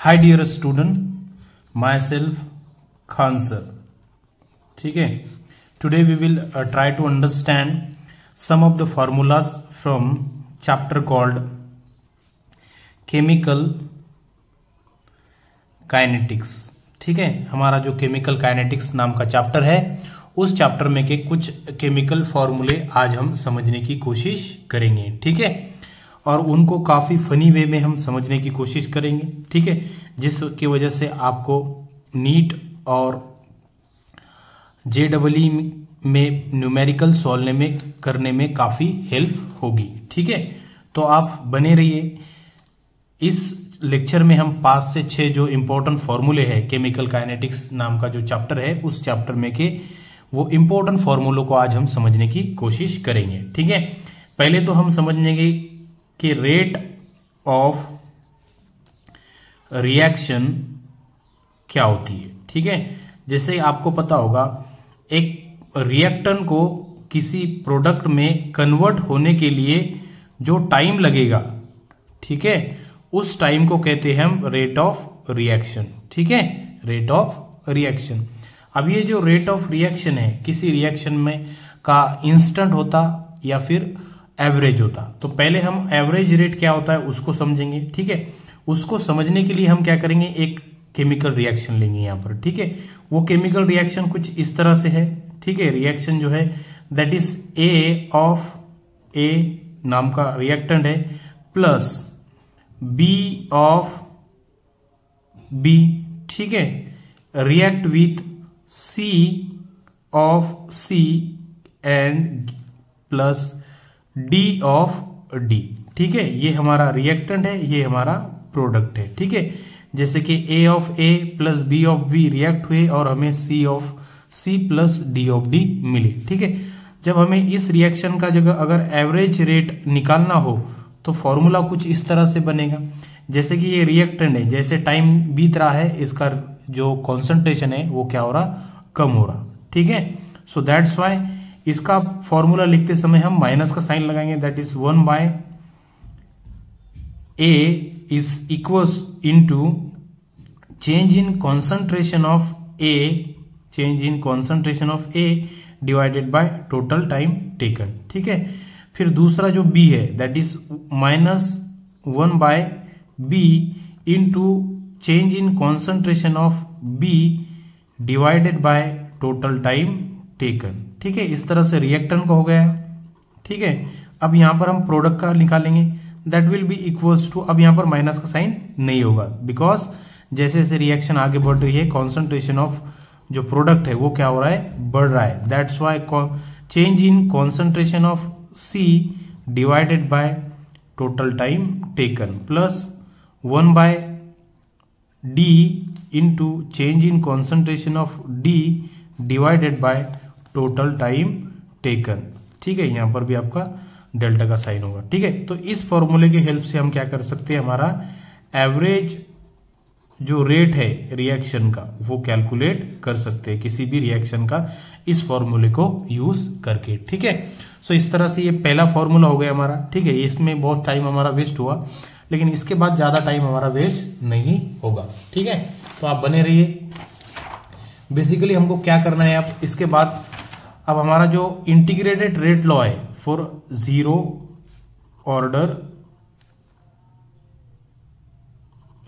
हाय dear student, myself Khan sir. ठीक है, today we will try to understand some of the formulas from chapter called chemical kinetics. ठीक है, हमारा जो chemical kinetics नाम का चैप्टर है, उस चैप्टर में के कुछ केमिकल फॉर्मूले आज हम समझने की कोशिश करेंगे। ठीक है, और उनको काफी फनी वे में हम समझने की कोशिश करेंगे। ठीक है, जिसकी वजह से आपको नीट और JEE में न्यूमेरिकल सॉल्व करने में काफी हेल्प होगी। ठीक है, तो आप बने रहिए। इस लेक्चर में हम 5 से 6 जो इंपॉर्टेंट फॉर्मूले हैं, केमिकल काइनेटिक्स नाम का जो चैप्टर है, उस चैप्टर में के वो इंपॉर्टेंट फॉर्मूलों को आज हम समझने की कोशिश करेंगे। ठीक है, पहले तो हम समझेंगे कि रेट ऑफ रिएक्शन क्या होती है। ठीक है, जैसे आपको पता होगा, एक रिएक्टेंट को किसी प्रोडक्ट में कन्वर्ट होने के लिए जो टाइम लगेगा, ठीक है, उस टाइम को कहते हैं हम रेट ऑफ रिएक्शन। ठीक है, रेट ऑफ रिएक्शन। अब ये जो रेट ऑफ रिएक्शन है, किसी रिएक्शन में का इंस्टेंट होता या फिर एवरेज होता, तो पहले हम एवरेज रेट क्या होता है उसको समझेंगे। ठीक है, उसको समझने के लिए हम क्या करेंगे, एक केमिकल रिएक्शन लेंगे यहां पर। ठीक है, वो केमिकल रिएक्शन कुछ इस तरह से है। ठीक है, रिएक्शन जो है दैट इज ए ऑफ ए नाम का रिएक्टेंट है प्लस बी ऑफ बी। ठीक है, react with C of C and plus D of D. ठीक है, ये हमारा रिएक्टेंट है, ये हमारा प्रोडक्ट है। ठीक है, जैसे कि A of A plus B of B react हुए और हमें C of C plus D of D मिले। ठीक है, जब हमें इस रिएक्शन का जगह अगर एवरेज रेट निकालना हो तो फॉर्मूला कुछ इस तरह से बनेगा, जैसे कि ये रिएक्टेंट है, जैसे टाइम बीत रहा है इसका जो कॉन्सेंट्रेशन है वो क्या हो रहा, कम हो रहा। ठीक है, सो दैट्स वाई इसका फॉर्मूला लिखते समय हम माइनस का साइन लगाएंगे, that is 1 by A is equals into change in concentration of A, change in concentration of A divided by total time taken. ठीक है, फिर दूसरा जो बी है that is -1 by B into change in concentration of B divided by total time taken. ठीक है, इस तरह से रिएक्टेंट का हो गया। ठीक है, अब यहां पर हम प्रोडक्ट का निकालेंगे, that will be equals to, अब यहां पर माइनस का साइन नहीं होगा, बिकॉज जैसे जैसे रिएक्शन आगे बढ़ रही है कॉन्सेंट्रेशन ऑफ जो प्रोडक्ट है वो क्या हो रहा है, बढ़ रहा है। That's why change in concentration of C divided by total time taken plus 1 by D into change in concentration of D divided by total time taken. ठीक है, यहां पर भी आपका डेल्टा का साइन होगा। ठीक है, तो इस फॉर्मूले की हेल्प से हम क्या कर सकते हैं, हमारा एवरेज जो रेट है रिएक्शन का वो कैलकुलेट कर सकते हैं किसी भी रिएक्शन का इस फॉर्मूले को यूज करके। ठीक है, सो इस तरह से ये पहला फॉर्मूला हो गया हमारा। ठीक है, इसमें बहुत टाइम हमारा वेस्ट हुआ, लेकिन इसके बाद ज्यादा टाइम हमारा वेस्ट नहीं होगा। ठीक है, तो आप बने रहिए। बेसिकली हमको क्या करना है, अब इसके बाद अब हमारा जो इंटीग्रेटेड रेट लॉ है फॉर जीरो ऑर्डर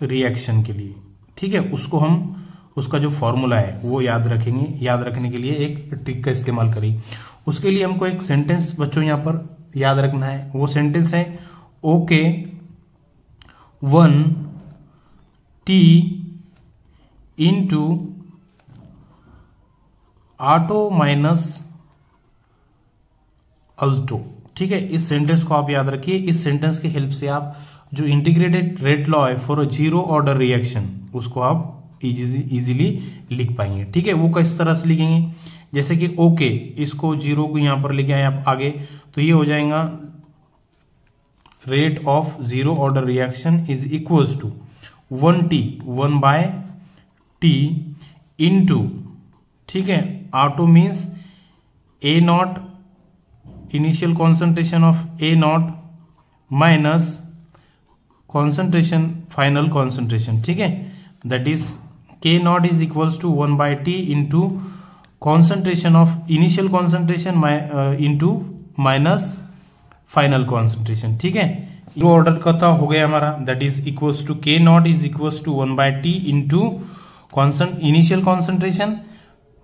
रिएक्शन के लिए, ठीक है, उसको हम उसका जो फॉर्मूला है वो याद रखेंगे। याद रखने के लिए एक ट्रिक का इस्तेमाल करें। उसके लिए हमको एक सेंटेंस बच्चों यहां पर याद रखना है। वो सेंटेंस है okay 1 T into auto minus Alto. ठीक है, इस सेंटेंस को आप याद रखिए। इस सेंटेंस की हेल्प से आप जो इंटीग्रेटेड रेट लॉ है फॉर जीरो ऑर्डर रिएक्शन उसको आप इजीली लिख पाएंगे। ठीक है, वो किस तरह से लिखेंगे, जैसे कि ओके, इसको जीरो को यहां पर लेके आए आप आगे, तो ये हो जाएगा rate of zero order reaction is equals to 1 by T into, ठीक है, auto means A naught, initial concentration of A naught minus concentration, final concentration, ठीक है, that is K naught is equals to 1/T into concentration of initial concentration into minus final concentration, ठीक है। जो order का था हो गया हमारा, that is equals to K naught is equals to 1/T into initial concentration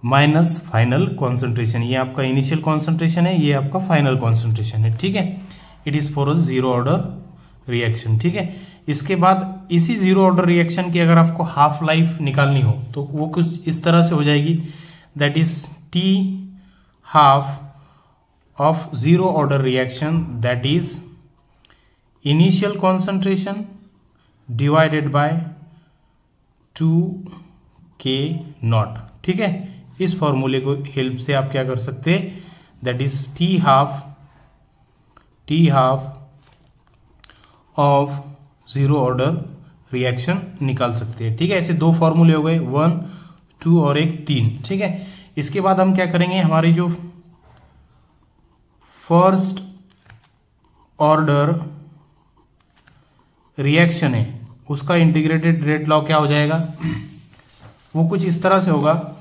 minus final concentration. ये आपका इनिशियल कॉन्सेंट्रेशन है, ये आपका फाइनल कॉन्सेंट्रेशन है, ठीक है। It is for a zero order reaction, ठीक है। इसके बाद इसी जीरो ऑर्डर रिएक्शन की अगर आपको हाफ लाइफ निकालनी हो तो वो कुछ इस तरह से हो जाएगी, that is T half of zero order reaction, that is initial concentration divided bye 2k not, ठीक है। इस फॉर्मूले को हेल्प से आप क्या कर सकते हैं, that is T half of zero order reaction निकाल सकते हैं, ठीक है। ऐसे दो फॉर्मूले हो गए, 1, 2 और एक 3, ठीक है। इसके बाद हम क्या करेंगे, हमारी जो फर्स्ट ऑर्डर रिएक्शन है उसका इंटीग्रेटेड रेट लॉ क्या हो जाएगा, वो कुछ इस तरह से होगा,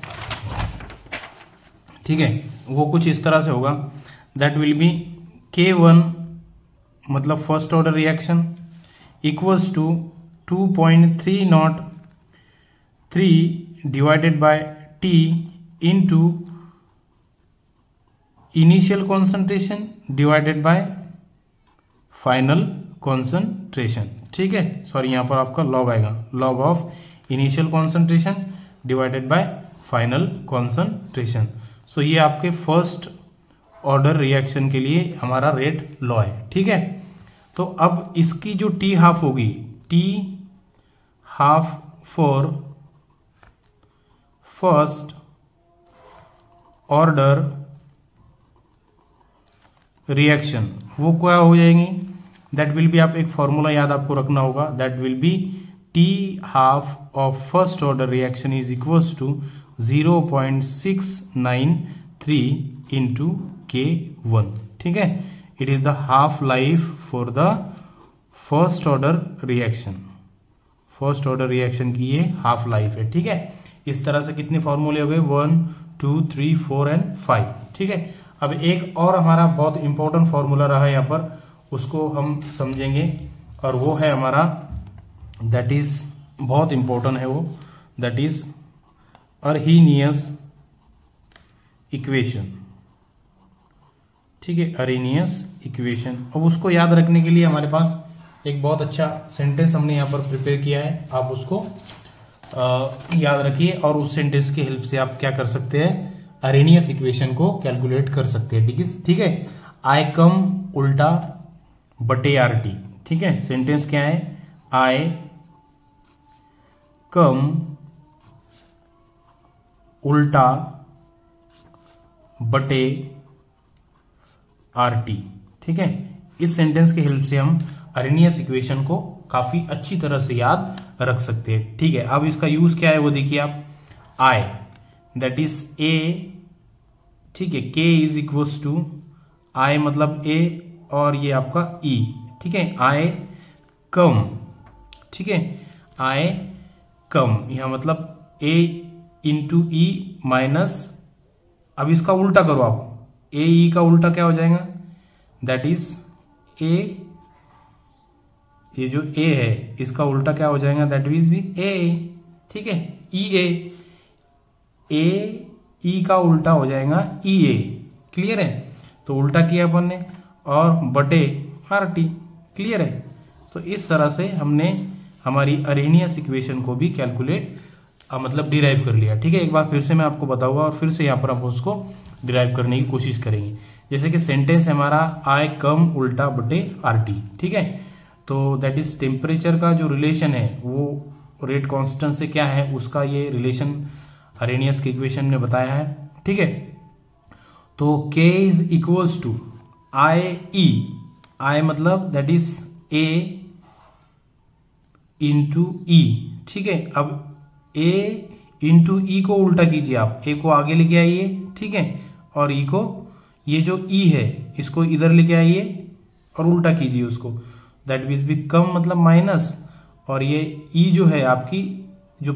ठीक है। वो कुछ इस तरह से होगा, दैट विल बी K1 मतलब first order reaction equals to 2.303 divided by T into initial concentration divided by final concentration, ठीक है। सॉरी, यहां पर आपका लॉग आएगा, log of initial concentration divided by final concentration. So ये आपके फर्स्ट ऑर्डर रिएक्शन के लिए हमारा रेट लॉ है, ठीक है। तो अब इसकी जो टी हाफ होगी, T half for first order reaction, वो क्या हो जाएंगी, दैट विल बी, आप एक फॉर्मूला याद आपको रखना होगा, that will be T half of first order reaction is equals to 0.693 into K1, ठीक है। It is the half life for the first order reaction, first order reaction की ये हाफ लाइफ है, ठीक है। इस तरह से कितने फॉर्मूले हो गए, 1, 2, 3, 4 एंड 5, ठीक है। अब एक और हमारा बहुत इंपॉर्टेंट फॉर्मूला रहा है यहाँ पर, उसको हम समझेंगे, और वो है हमारा, दैट इज बहुत इंपॉर्टेंट है वो, दैट इज अर्हीनियस इक्वेशन, ठीक है, अर्हीनियस इक्वेशन। अब उसको याद रखने के लिए हमारे पास एक बहुत अच्छा सेंटेंस हमने यहाँ पर प्रिपेयर किया है, आप उसको याद रखिए, और उस सेंटेंस की हेल्प से आप क्या कर सकते हैं, अर्हीनियस इक्वेशन को कैलकुलेट कर सकते हैं, ठीक है। आई कम उल्टा बटे RT, ठीक है। सेंटेंस क्या है, आई कम उल्टा बटे RT, ठीक है। इस सेंटेंस की हेल्प से हम अर्हीनियस इक्वेशन को काफी अच्छी तरह से याद रख सकते हैं, ठीक है। अब इसका यूज क्या है वो देखिए आप, आई दैट इज A, ठीक है, K is equals to I मतलब A और ये आपका E, ठीक है। आई कम, ठीक है, आई कम, यहां मतलब A इंटू E माइनस, अब इसका उल्टा करो आप, ए ई का उल्टा क्या हो जाएगा, दैट इज ए, ये जो ए है इसका उल्टा क्या हो जाएगा, दैट इज भी ए, ठीक है, ई ई का उल्टा हो जाएगा ई ए, क्लियर है। तो उल्टा किया अपन ने, और बटे RT, क्लियर है। तो इस तरह से हमने हमारी अर्हीनियस इक्वेशन को भी कैलकुलेट मतलब डिराइव कर लिया, ठीक है। एक बार फिर से मैं आपको बताऊंगा और फिर से यहाँ पर आप उसको डिराइव करने की कोशिश करेंगे। जैसे कि सेंटेंस है हमारा, आई कम उल्टा बटे RT, ठीक है। तो दैट इज टेम्परेचर का जो रिलेशन है वो रेट कांस्टेंट से क्या है, उसका ये रिलेशन अर्हीनियस के इक्वेशन में बताया है, ठीक है। तो K इज इक्वल्स टू आई ई, आई मतलब that is A into E, ठीक है। अब A इंटू E को उल्टा कीजिए आप, A को आगे लेके आइए, ठीक है, और E को, ये जो E है इसको इधर लेके आइए और उल्टा कीजिए उसको, दैट विल बी कम मतलब माइनस, और ये ई जो है आपकी जो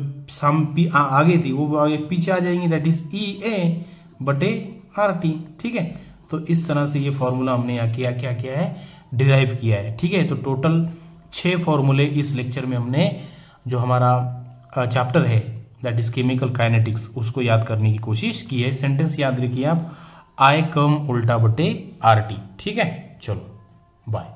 आगे थी वो आगे पीछे आ जाएंगी, दैट इज ई ए बटे आर टी। ठीक है, तो इस तरह से ये फॉर्मूला हमने यहाँ क्या किया है, डिराइव किया है। ठीक है, तो टोटल 6 फॉर्मूले इस लेक्चर में हमने जो हमारा चैप्टर है दैट इज केमिकल काइनेटिक्स उसको याद करने की कोशिश की है। सेंटेंस याद रखिए आप, आई कम उल्टा बटे आर टी। ठीक है, चलो बाय।